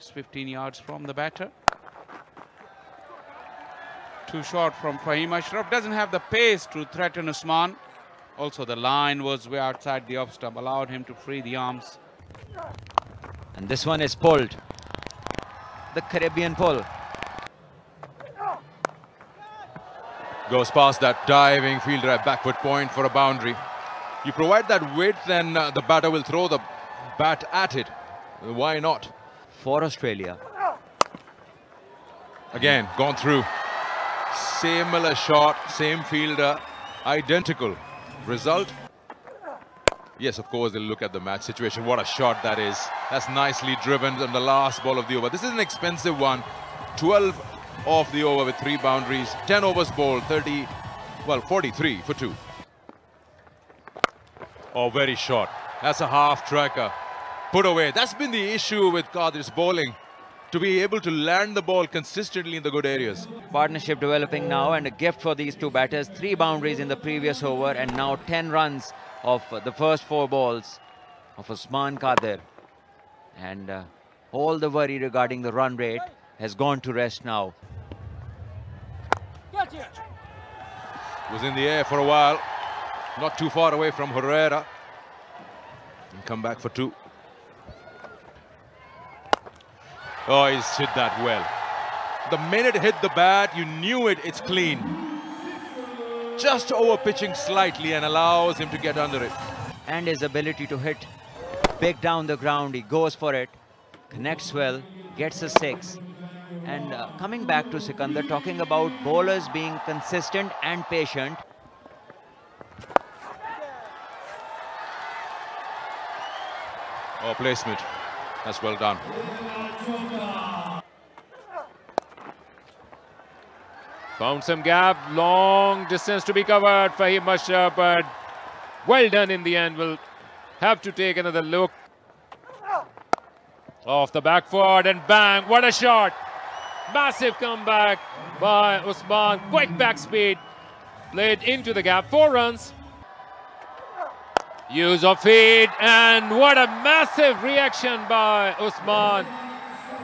just 15 yards from the batter. Too short from Fahim Ashraf. Doesn't have the pace to threaten Usman. Also, the line was way outside the off stump, allowed him to free the arms. And this one is pulled. The Caribbean pull. Goes past that diving fielder at backward point for a boundary. You provide that width, then the batter will throw the bat at it. Why not? For Australia. Again, gone through. Similar shot, same fielder, identical. Result? Yes, of course, they'll look at the match situation. What a shot that is. That's nicely driven on the last ball of the over. This is an expensive one. 12 off the over with 3 boundaries. 10 overs bowled, 43 for 2. Oh, very short. That's a half tracker. Put away. That's been the issue with Qadir's bowling. To be able to land the ball consistently in the good areas. Partnership developing now, and a gift for these two batters. 3 boundaries in the previous over, and now 10 runs of the first 4 balls of Usman Qadir. And all the worry regarding the run rate has gone to rest now. Was in the air for a while. Not too far away from Herrera. And come back for 2. Oh, he's hit that well. The minute it hit the bat, you knew it, it's clean. Just over pitching slightly and allows him to get under it. And his ability to hit big down the ground, he goes for it, connects well, gets a 6. And coming back to Sikandar, talking about bowlers being consistent and patient. Oh, placement. That's well done. Found some gap, long distance to be covered. Fahim Ashraf, but well done in the end. We'll have to take another look. Off the back foot and bang, what a shot. Massive comeback by Usman. Quick back speed. Played into the gap, 4 runs. Use of feet, and what a massive reaction by Usman.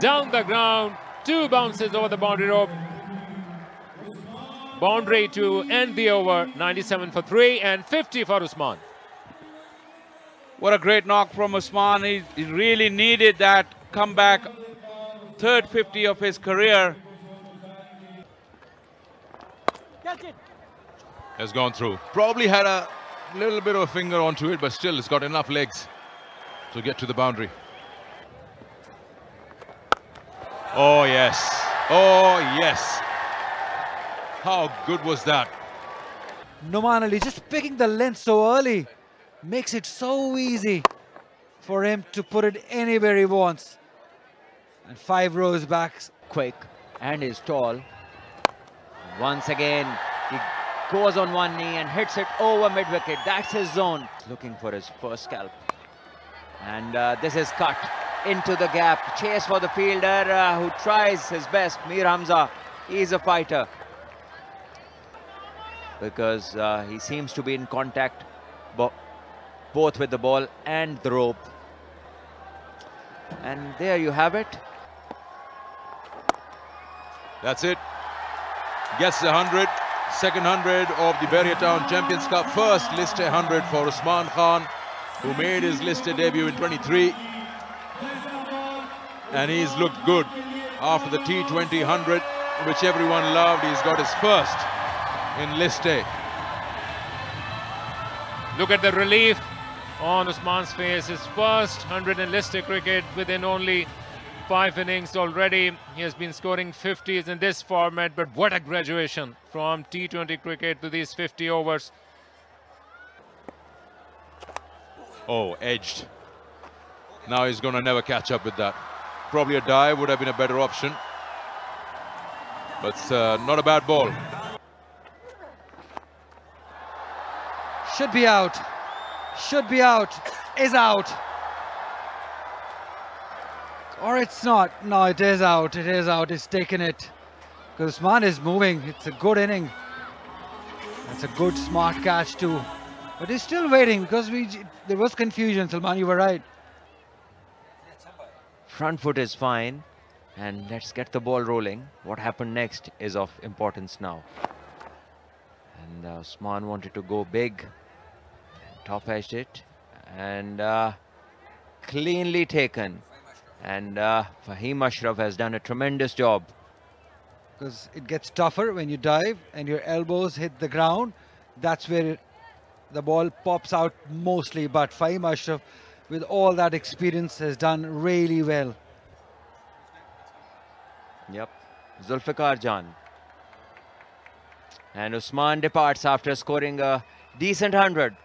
Down the ground, 2 bounces over the boundary rope. Boundary to end the over, 97 for 3 and 50 for Usman. What a great knock from Usman. He really needed that comeback. 3rd 50 of his career. Has gone through. Probably had a little bit of a finger onto it, but still it's got enough legs to get to the boundary. Oh, yes. Oh, yes. How good was that? Nouman Ali just picking the length so early makes it so easy for him to put it anywhere he wants. And 5 rows back. Quick and is tall. Once again, he goes on one knee and hits it over mid-wicket. That's his zone. Looking for his first scalp. And this is cut into the gap. Chase for the fielder who tries his best. Mir Hamza, he's a fighter. Because he seems to be in contact both with the ball and the rope. And there you have it. That's it. Gets the 100. Second 100 of the Berrier Town Champions Cup. First List A 100 for Usman Khan, who made his List A debut in 23. And he's looked good after the T20 100, which everyone loved. He's got his first in List A. Look at the relief on Usman's face. His first 100 in List A cricket within only 5 innings already. He has been scoring 50s in this format, but what a graduation from T20 cricket to these 50 overs. Oh, edged. Now he's going to never catch up with that. Probably a dive would have been a better option. But not a bad ball. Should be out. Should be out. Is out. Or it's not. No, it is out. It is out. It's taken it. Because Usman is moving. It's a good inning. That's a good, smart catch too. But he's still waiting because there was confusion, Salman. You were right. front foot is fine. And let's get the ball rolling. What happened next is of importance now. And Usman wanted to go big. Top edged it. And cleanly taken. And Fahim Ashraf has done a tremendous job. Because it gets tougher when you dive and your elbows hit the ground. That's where the ball pops out mostly. But Fahim Ashraf, with all that experience, has done really well. Yep, Zulfikar Jan. And Usman departs after scoring a decent 100.